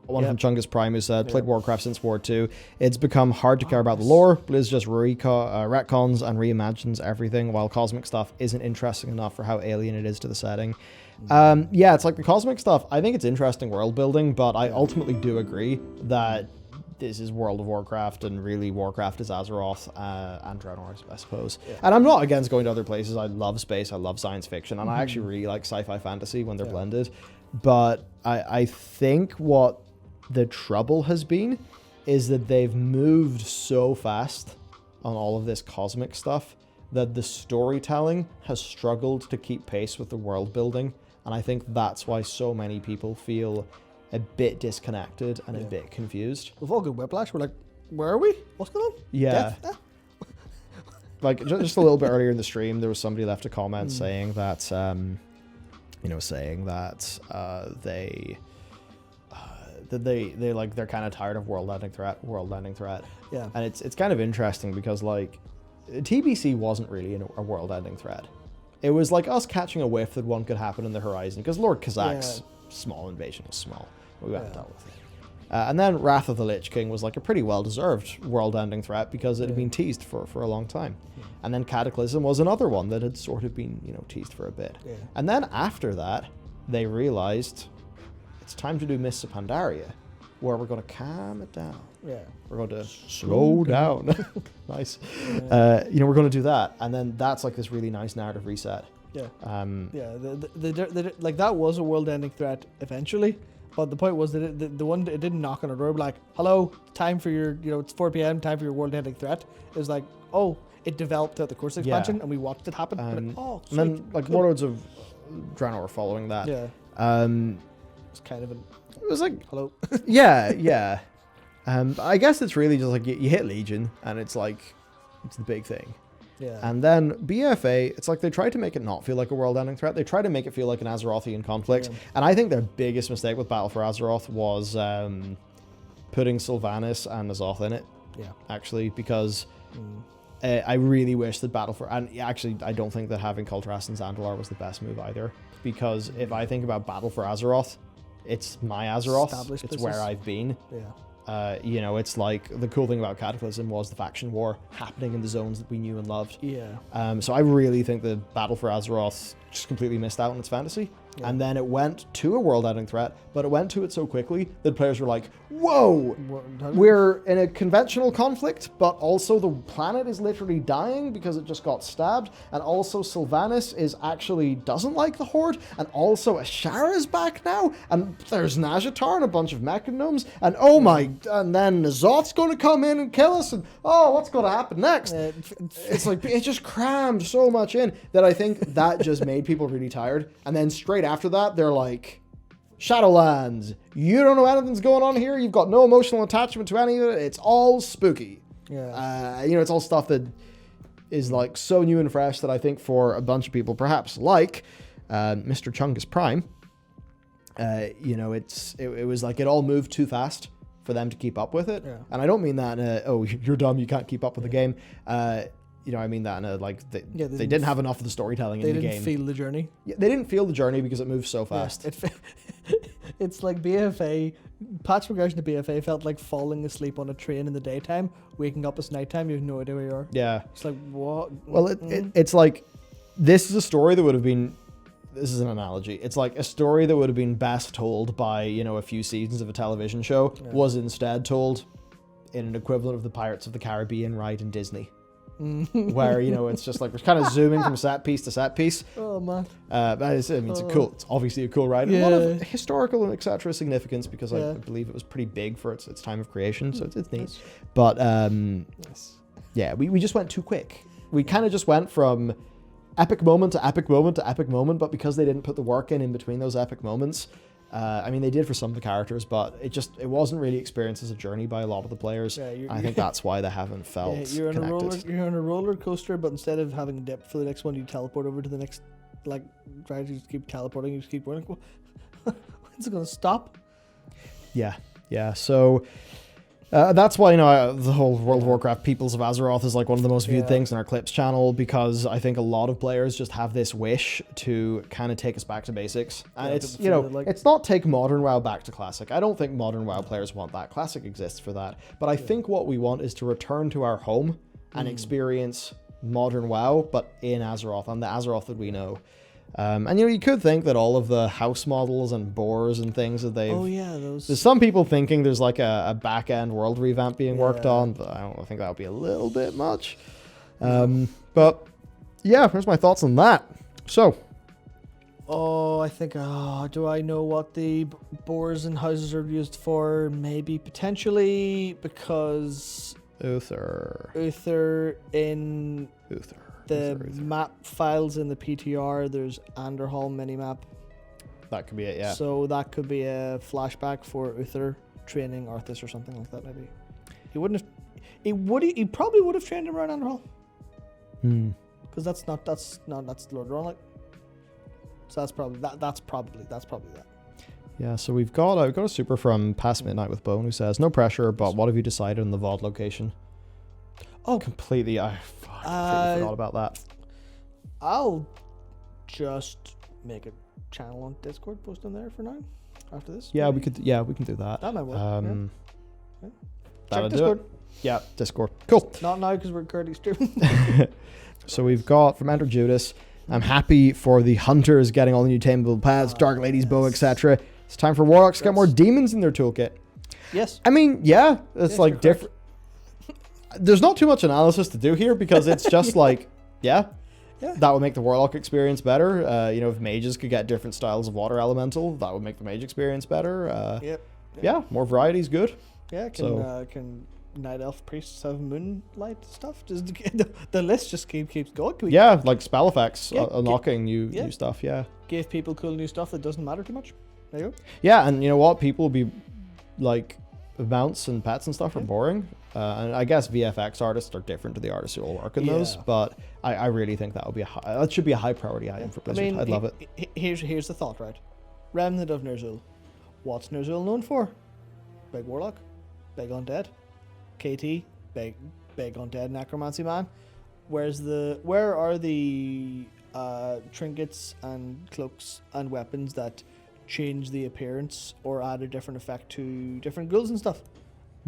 one from Chungus Prime who said, played Warcraft since War 2. It's become hard to care about the lore. Blizz just retcons and reimagines everything, while cosmic stuff isn't interesting enough for how alien it is to the setting. Yeah, it's like the cosmic stuff. I think it's interesting world building, but I ultimately do agree that this is World of Warcraft, and really Warcraft is Azeroth and Draenor, I suppose. Yeah. And I'm not against going to other places. I love space, I love science fiction, and I actually really like sci-fi fantasy when they're blended. But I think what the trouble has been is that they've moved so fast on all of this cosmic stuff that the storytelling has struggled to keep pace with the world building. And I think that's why so many people feel a bit disconnected and a bit confused. We've all got whiplash. We're like, where are we? What's going on? Yeah. Like just a little bit earlier in the stream, there was somebody left a comment saying that, they're kind of tired of world ending threat. Yeah. And it's kind of interesting because like TBC wasn't really a world ending threat. It was like us catching a whiff that one could happen in the horizon because Lord Kazak's small invasion was small. We went and dealt with it. And then Wrath of the Lich King was like a pretty well-deserved world-ending threat because it had been teased for a long time. And then Cataclysm was another one that had sort of been, teased for a bit. And then after that, they realized it's time to do Mists of Pandaria, where we're going to calm it down. Yeah. We're going to slow down. Nice. We're going to do that. And then that's like this really nice narrative reset. Yeah. Like that was a world-ending threat eventually. But the point was that the one it didn't knock on a door like, hello, time for your, it's 4 p.m., time for your world-ending threat. It was like, oh, it developed throughout the course of the expansion, and we watched it happen. And then, like, Warlords of Draenor were following that. Yeah. It's kind of it was like, hello. yeah. I guess it's really just like you hit Legion, and it's like, it's the big thing. Yeah. And then BFA, it's like they tried to make it not feel like a world-ending threat. They tried to make it feel like an Azerothian conflict. Yeah. And I think their biggest mistake with Battle for Azeroth was putting Sylvanas and Azoth in it. Yeah. Actually, because I really wish that Battle for... And actually, I don't think that having Kultras and Zandalar was the best move either. Because if I think about Battle for Azeroth, it's my Azeroth. It's where I've been. Yeah. It's like the cool thing about Cataclysm was the faction war happening in the zones that we knew and loved. Yeah. So I really think the Battle for Azeroth just completely missed out on its fantasy. Yeah. And then it went to a world-ending threat, but it went to it so quickly that players were like, whoa, we're in a conventional conflict, but also the planet is literally dying because it just got stabbed, and also Sylvanas doesn't like the Horde, and also Ashara is back now, and there's Nazjatar and a bunch of Mechanomes, and and then Azoth's going to come in and kill us, and what's going to happen next? It's like, it just crammed so much in that I think that just made people really tired, and then straight after that, they're like, Shadowlands, you don't know anything's going on here, you've got no emotional attachment to any of it, it's all spooky. Yeah. It's all stuff that is like so new and fresh that I think for a bunch of people, perhaps like Mr. Chungus Prime, it was like it all moved too fast for them to keep up with it. Yeah. And I don't mean that you're dumb, you can't keep up with the game. I mean that in a, like, they didn't have enough of the storytelling in the game. They didn't feel the journey. Yeah, they didn't feel the journey because it moved so fast. Yeah, it's like BFA, patch progression to BFA felt like falling asleep on a train in the daytime, waking up as nighttime, you have no idea where you are. Yeah. It's like, what? Well, it's like, this is a story that would have been, this is an analogy, it's like a story that would have been best told by, a few seasons of a television show, was instead told in an equivalent of the Pirates of the Caribbean ride in Disney. Where it's just like we're kind of zooming from set piece to set piece. Oh man! It's obviously a cool ride. Yeah. A lot of historical and etc. significance because I believe it was pretty big for its time of creation, so it's neat. But we just went too quick. We kind of just went from epic moment to epic moment to epic moment, but because they didn't put the work in between those epic moments. They did for some of the characters, but it wasn't really experienced as a journey by a lot of the players. Yeah, I think that's why they haven't felt connected. You're on a roller coaster, but instead of having depth for the next one, you teleport over to the next, you just keep teleporting, you just keep going. When's it going to stop? Yeah. So That's why, the whole World of Warcraft Peoples of Azeroth is like one of the most viewed things in our Clips channel, because I think a lot of players just have this wish to kind of take us back to basics. And it's, it's not take Modern WoW back to Classic. I don't think Modern WoW players want that. Classic exists for that. But I think what we want is to return to our home and experience Modern WoW, but in Azeroth, and the Azeroth that we know. And you could think that all of the house models and boars and things that they've... There's some people thinking there's like a back-end world revamp being worked on, but I don't think that would be a little bit much. But yeah, here's my thoughts on that. So... I think, do I know what the boars and houses are used for? Maybe, potentially, because... Uther in... The map files in the PTR, there's Anderhall minimap. That could be it, yeah. So that could be a flashback for Uther training Arthas or something like that, maybe. He probably would have trained him around Anderhall. Because that's Lord Ronlike. So that's probably that. Yeah, so we've got a super from Past Midnight with Bone who says, no pressure, but what have you decided on the VOD location? Oh, completely. I completely forgot about that. I'll just make a channel on Discord, post on there for now. After this, we can do that. That might work. That'll do it. Yeah, Discord. Cool. Not now because we're currently streaming. So we've got from Enter Judas. I'm happy for the hunters getting all the new tameable paths, Dark Lady's bow, etc. It's time for warlocks to get more demons in their toolkit. Yes. I mean, yeah, it's like different. There's not too much analysis to do here because it's just like, that would make the warlock experience better. If mages could get different styles of water elemental, that would make the mage experience better. Yeah, more variety is good. Yeah, can night elf priests have moonlight stuff? Just the list just keeps going. Like spell effects, unlocking new stuff. Yeah, give people cool new stuff that doesn't matter too much. There you go. Yeah, and you know what? People will be like, mounts and pets and stuff are boring. And I guess VFX artists are different to the artists who will work in those, but I really think that should be a high priority item for Blizzard. I'd love it. Here's the thought, right? Remnant of Ner'zhul. What's Ner'zhul known for? Big warlock, big undead. KT, big undead necromancy man. Where are the trinkets and cloaks and weapons that change the appearance or add a different effect to different guilds and stuff?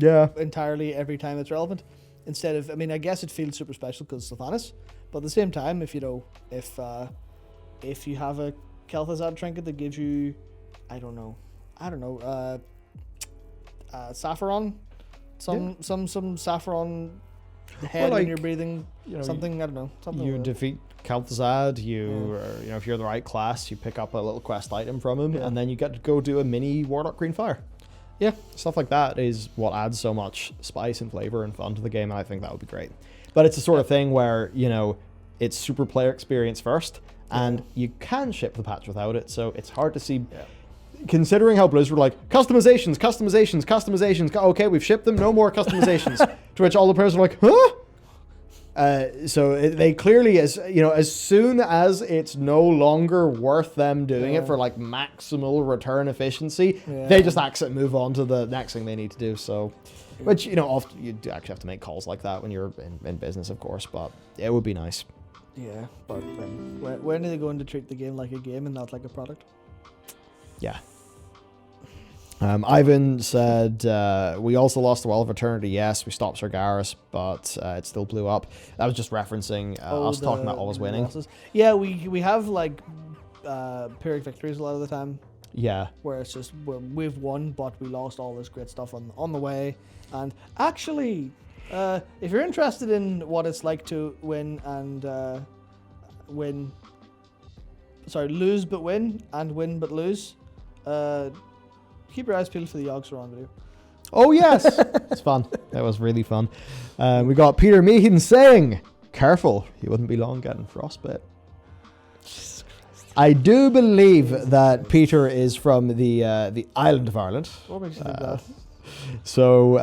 Yeah. Entirely every time it's relevant. Instead of, I guess it feels super special because it's Sylvanas, but at the same time, if you have a Kel'Thuzad trinket that gives you, saffron, some saffron head when you're breathing, something, I don't know. Something you defeat Kel'Thuzad, if you're the right class, you pick up a little quest item from him, and then you get to go do a mini Warlock Green Fire. Yeah, stuff like that is what adds so much spice and flavor and fun to the game, and I think that would be great. But it's the sort of thing where, it's super player experience first, and you can ship the patch without it, so it's hard to see. Yeah. Considering how Blizzard were like, customizations. Okay, we've shipped them, no more customizations. To which all the players are like, huh? So they clearly, as soon as it's no longer worth them doing it for like maximal return efficiency, they just exit and move on to the next thing they need to do. So, which, often you do actually have to make calls like that when you're in business, of course, but it would be nice. Yeah, but when are they going to treat the game like a game and not like a product? Yeah. Ivan said, we also lost the Well of Eternity. Yes, we stopped Sargeras, but it still blew up. That was just referencing us talking about always winning. Losses. Yeah, we have like Pyrrhic victories a lot of the time. Yeah. Where it's just, we've won, but we lost all this great stuff on the way. And actually, if you're interested in what it's like to win and lose but win and win but lose, keep your eyes peeled for the Yogg-Saron video. Oh, yes. It's fun. That was really fun. We got Peter Meehan saying, careful, you wouldn't be long getting frostbite. I do believe that Peter is from the island of Ireland. What makes you think that? So,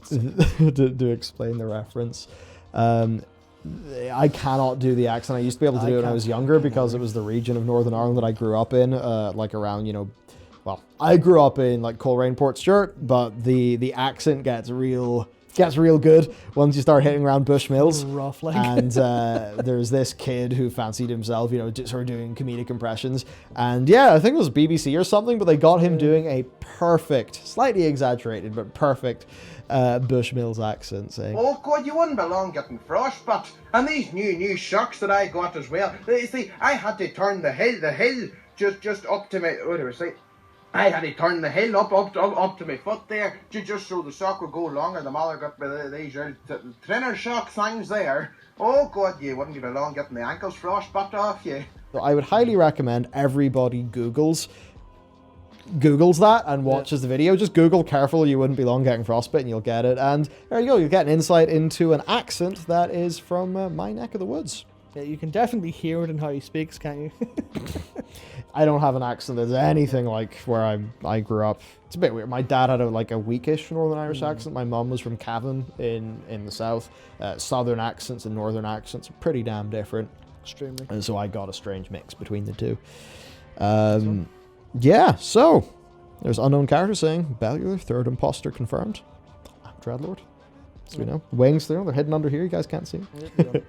to explain the reference, I cannot do the accent. I used to be able to do it when I was younger because it was the region of Northern Ireland that I grew up in, like around, well, I grew up in like Coleraine, Port Stewart, but the accent gets real good once you start hitting around Bushmills. Rough, like. And there's this kid who fancied himself, sort of doing comedic impressions. And yeah, I think it was BBC or something, but they got him doing a perfect, slightly exaggerated, but perfect Bushmills accent, saying, "Oh God, you wouldn't be long getting frostbite. And these new shocks that I got as well. You see, I had to turn the hill just up to my, what do I say? I had to turn the hill up to my foot there, just so the shock would go longer. The mother got these trainer shock things there. Oh God, you wouldn't be long getting the ankles frostbite off you." So I would highly recommend everybody Googles that and watches the video. Just Google "careful, you wouldn't be long getting frostbite" and you'll get it. And there you go, you'll get an insight into an accent that is from my neck of the woods. Yeah, you can definitely hear it in how he speaks, can't you? I don't have an accent that's anything like where I grew up. It's a bit weird. My dad had a weakish Northern Irish accent. My mum was from Cavan in the south. Southern accents and Northern accents are pretty damn different. Extremely. And so I got a strange mix between the two. Yeah, so there's unknown character saying Bellular, third imposter confirmed. Dreadlord. So we know. Wings there, they're hidden under here. You guys can't see them.